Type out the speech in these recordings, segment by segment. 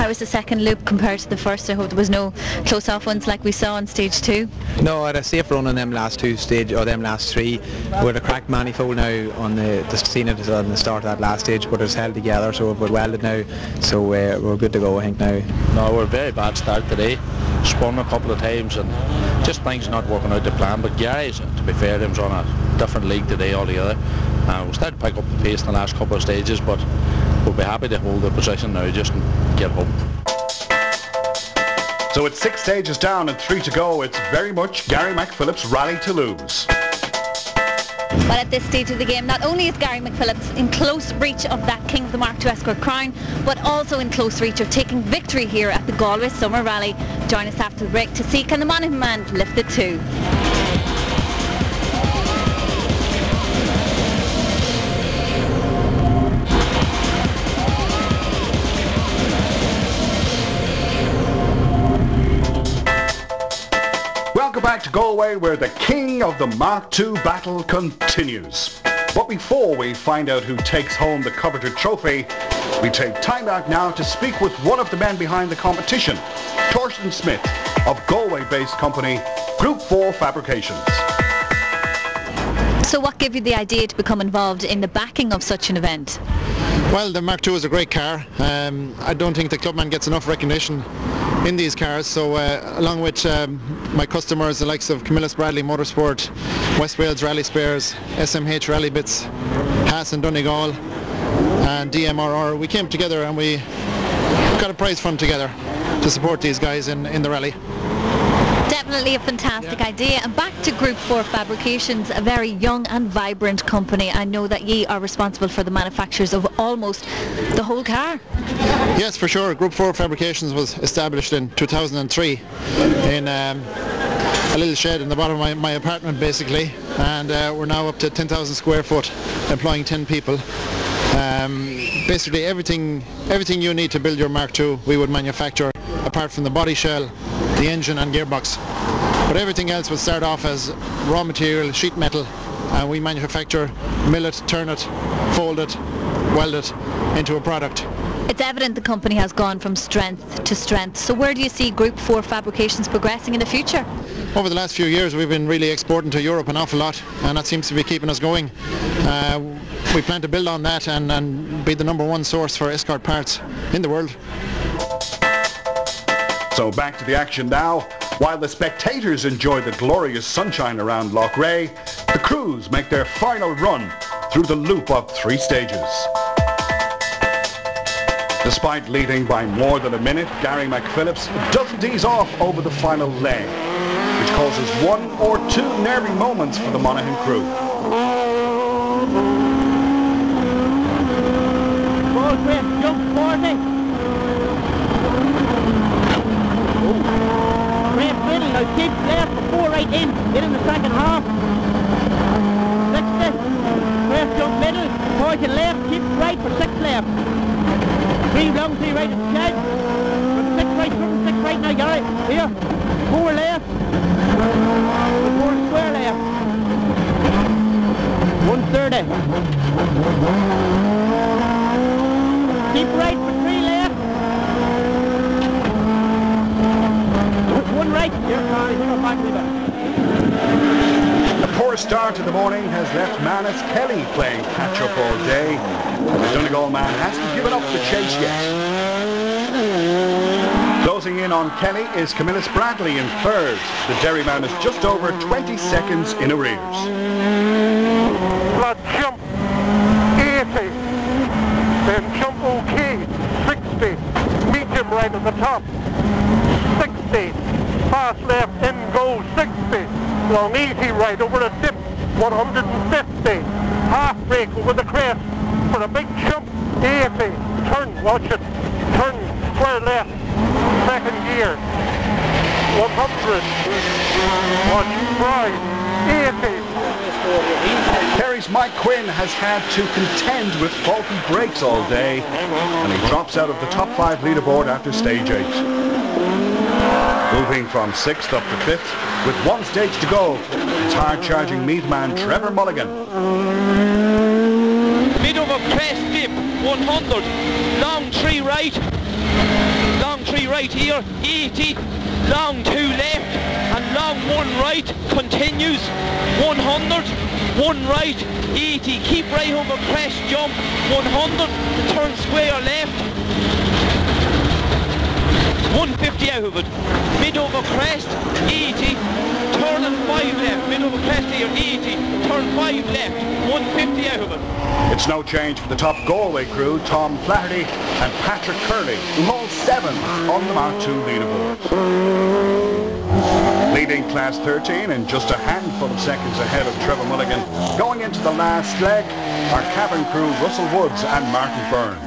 How was the second loop compared to the first? I hope there was no close-off ones like we saw on stage 2. No, I had a safe run on them last two stage, or them last three. With a cracked manifold now on the scene at on the start of that last stage, but it's held together, so we're welded now, so we're good to go, I think, now. No, we're a very bad start today. Spun a couple of times and just things not working out to plan, but Gary's, to be fair, them's on a different league today altogether. We started to pick up the pace in the last couple of stages, but we'll be happy to hold the position now just and get home. So it's 6 stages down and 3 to go. It's very much Gary McPhillips' rally to lose. Well, at this stage of the game, not only is Gary McPhillips in close reach of that King of the Mk2s Escort crown, but also in close reach of taking victory here at the Galway Summer Rally. Join us after the break to see can the Monaghan man lift it too. Welcome back to Galway, where the King of the Mk2 battle continues. But before we find out who takes home the coveted trophy, we take time out now to speak with one of the men behind the competition, Torsten Smith of Galway-based company Group 4 Fabrications. So what gave you the idea to become involved in the backing of such an event? Well, the Mk2 is a great car. I don't think the clubman gets enough recognition in these cars, so along with my customers, the likes of Camillus Bradley Motorsport, West Wales Rally Spares, SMH Rally Bits, Haas and Donegal and DMRR, we came together and we got a prize fund together to support these guys in the rally. Definitely a fantastic idea. And back to Group 4 Fabrications, a very young and vibrant company. I know that ye are responsible for the manufactures of almost the whole car. Yes, for sure. Group 4 Fabrications was established in 2003 in a little shed in the bottom of my apartment, basically, and we're now up to 10,000 square foot, employing 10 people. Basically everything you need to build your Mk2 we would manufacture, apart from the body shell, the engine and gearbox. But everything else would start off as raw material, sheet metal, and we manufacture, mill it, turn it, fold it, weld it into a product. It's evident the company has gone from strength to strength. So where do you see Group 4 Fabrications progressing in the future? Over the last few years we've been really exporting to Europe an awful lot, and that seems to be keeping us going. We plan to build on that and be the #1 source for escort parts in the world. So back to the action now. While the spectators enjoy the glorious sunshine around Lough Rea, the crews make their final run through the loop of 3 stages. Despite leading by more than a minute, Gary McPhillips doesn't ease off over the final leg, which causes 1 or 2 nervy moments for the Monaghan crew. Ball twist, jump 40. Great middle, now keep left before right in the second half. 60, great jump middle, 40 left, keep right for 6 left. 3 long, 3 right at the shed. 6 right, 6 right now, Gary. Here, 4 left. 4 square left. 130. Keep right for 3 left. 1 right. Here, Carly, you're back with it. A poor start in the morning has left Manus Kelly playing catch-up all day, and the Donegal man hasn't given up the chase yet. Closing in on Kelly is Camillus Bradley in third. The Derry man is just over 20 seconds in arrears. Flat jump 80, then jump OK 60, medium right at the top 60, fast left in go 60, long 80 right over the dip 150, half brake over the crest for a big jump 80, turn, watch it, turn square left, second gear 100, watch right 80. Kerry's Mike Quinn has had to contend with faulty brakes all day, and he drops out of the top 5 leaderboard after stage 8. Moving from 6th up to 5th, with 1 stage to go, is hard-charging Meath man Trevor Mulligan. Bit of a crest dip, 100, long 3 right, right here, 80, long 2 left, and long 1 right, continues, 100, 1 right, 80, keep right over crest, jump, 100, turn square left, 150 out of it, mid over crest, 80, turn and 5 left, mid over crest here, 80, turn 5 left, 150 out of it. It's no change for the top Galway crew, Tom Flaherty and Patrick Curley, who hold 7th on the Mark II leaderboard. Leading Class 13 and just a handful of seconds ahead of Trevor Mulligan. Going into the last leg are cabin crew Russell Woods and Martin Byrne.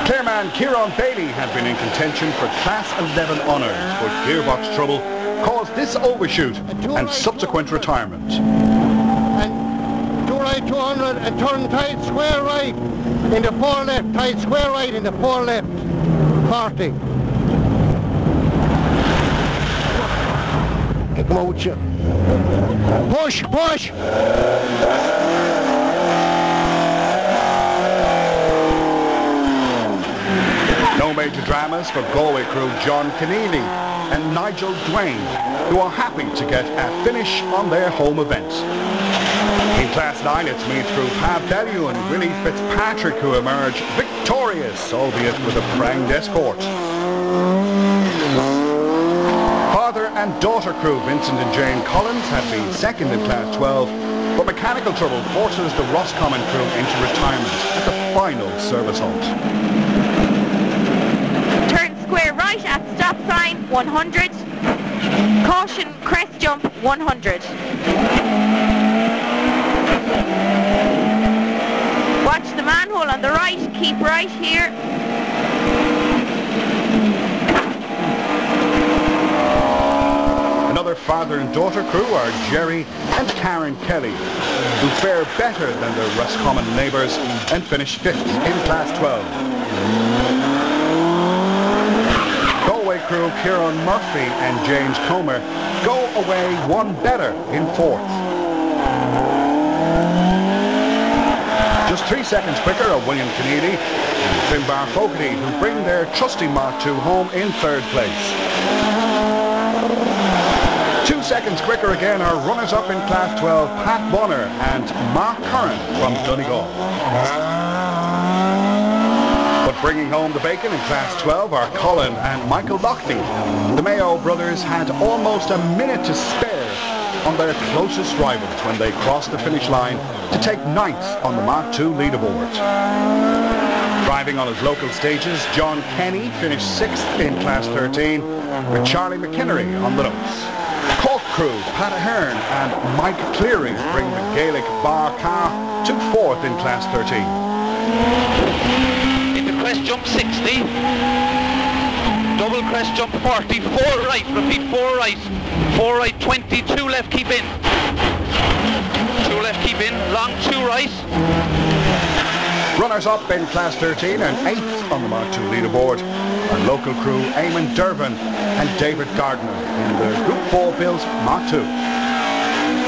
Clearman Kieran Bailey had been in contention for Class 11 honours, but gearbox trouble caused this overshoot and subsequent retirement. And 2 right 200 and turn tight square right into 4 left, tight square right into 4 left, 40. Come on with you. Push, push! No major dramas for Galway crew John Keneally and Nigel Dwayne, who are happy to get a finish on their home event. In Class 9, it's Meath crew Pat Bellew and Willie Fitzpatrick who emerge victorious, albeit with a pranged escort. Father and daughter crew Vincent and Jane Collins have been second in Class 12, but mechanical trouble forces the Roscommon crew into retirement at the final service halt. Turn square right at stop sign, 100. Caution crest jump, 100. Watch the manhole on the right, keep right here. Another father and daughter crew are Jerry and Karen Kelly, who fare better than their Roscommon neighbours and finish 5th in Class 12. Galway crew Kieran Murphy and James Comer go away 1 better in 4th. Just 3 seconds quicker are William Keneally and Finbar Fogarty, who bring their trusty Mark II home in 3rd place. 2 seconds quicker again are runners-up in Class 12, Pat Bonner and Mark Curran from Donegal. But bringing home the bacon in Class 12 are Colin and Michael Loughlin. The Mayo brothers had almost a minute to spare on their closest rivals when they crossed the finish line to take 9th on the Mark II leaderboard. Driving on his local stages, John Kenny finished 6th in Class 13 with Charlie McKinnery on the notes. Cork crew Pat Ahern and Mike Cleary bring the Gaelic Bar car to 4th in Class 13. Into crest jump 60, double crest jump 40, 4 right, repeat 4 right, 4 right 20, 2 left keep in, 2 left keep in, long 2 right. Runners-up in Class 13 and 8th on the Mark II leaderboard are local crew Eamon Dervin and David Gardner in the Group 4 built Mark II.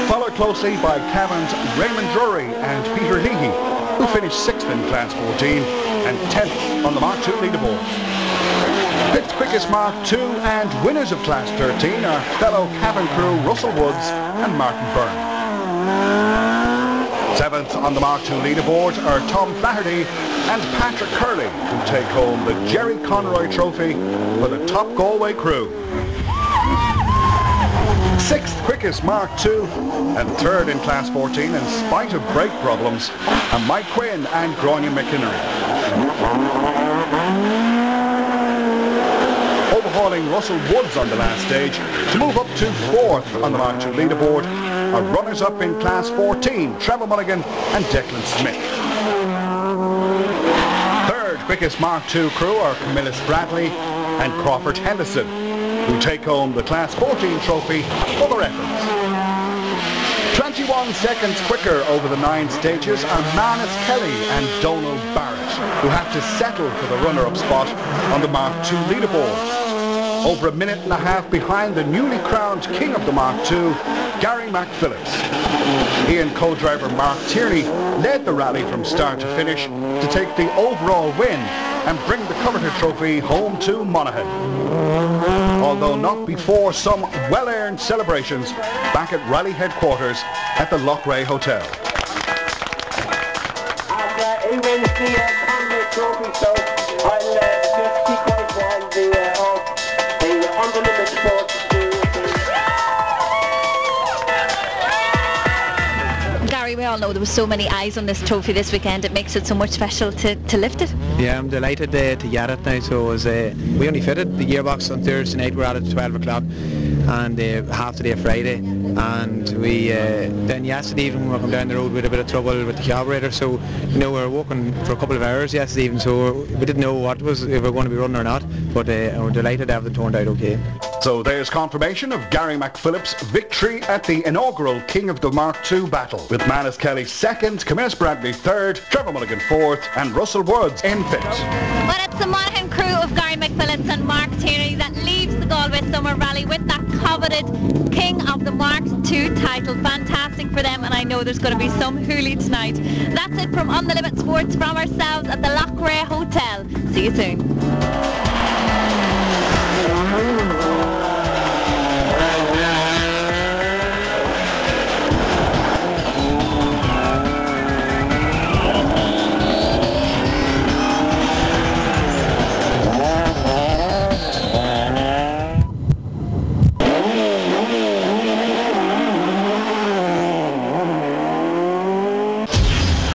Followed closely by Cavan's Raymond Drury and Peter Leahy, who finished 6th in Class 14 and 10th on the Mark II leaderboard. 5th quickest Mark II and winners of Class 13 are fellow cabin crew Russell Woods and Martin Byrne. 7th on the Mark II leaderboard are Tom Flaherty and Patrick Curley, who take home the Jerry Conroy Trophy for the top Galway crew. 6th quickest Mark II and 3rd in Class 14 in spite of brake problems are Mike Quinn and Grania McInnery. Overhauling Russell Woods on the last stage to move up to 4th on the Mark II leaderboard are runners-up in Class 14, Trevor Mulligan and Declan Smith. 3rd quickest Mark II crew are Camillus Bradley and Crawford Henderson, who take home the Class 14 trophy for their efforts. 21 seconds quicker over the 9 stages are Manus Kelly and Donald Barrett, who have to settle for the runner-up spot on the Mark II leaderboard. over a minute and a half behind the newly crowned King of the Mark II, Gary McPhillips. He and co-driver Mark Tierney led the rally from start to finish to take the overall win and bring the Coveted Trophy home to Monaghan. Although not before some well-earned celebrations back at Rallye headquarters at the Rallye Hotel. He wins the Coveted Trophy, so I'll just keep quiet while the under-limit sports do. Gary, we all know there were so many eyes on this trophy this weekend. It makes it so much special to lift it. Yeah, I'm delighted to get it now. So it was, we only fitted the gearbox on Thursday night. We're at it at 12 o'clock and half the day Friday. And we then yesterday evening we were coming down the road with a bit of trouble with the carburetor. So we were walking for a couple of hours yesterday evening. So we didn't know what was if we were going to be running or not. But we're delighted to have it turned out okay. So there's confirmation of Gary McPhillips' victory at the inaugural King of the Mark II battle, with Manus Kelly second, Camillus Bradley third, Trevor Mulligan fourth, and Russell Woods in fifth. Well, it's the Monaghan crew of Gary McPhillips and Mark Tierney that leaves the Galway Summer Rally with that coveted King of the Mark II title. Fantastic for them, and I know there's going to be some hoolie tonight. That's it from On the Limit Sports from ourselves at the Rallye Hotel. See you soon.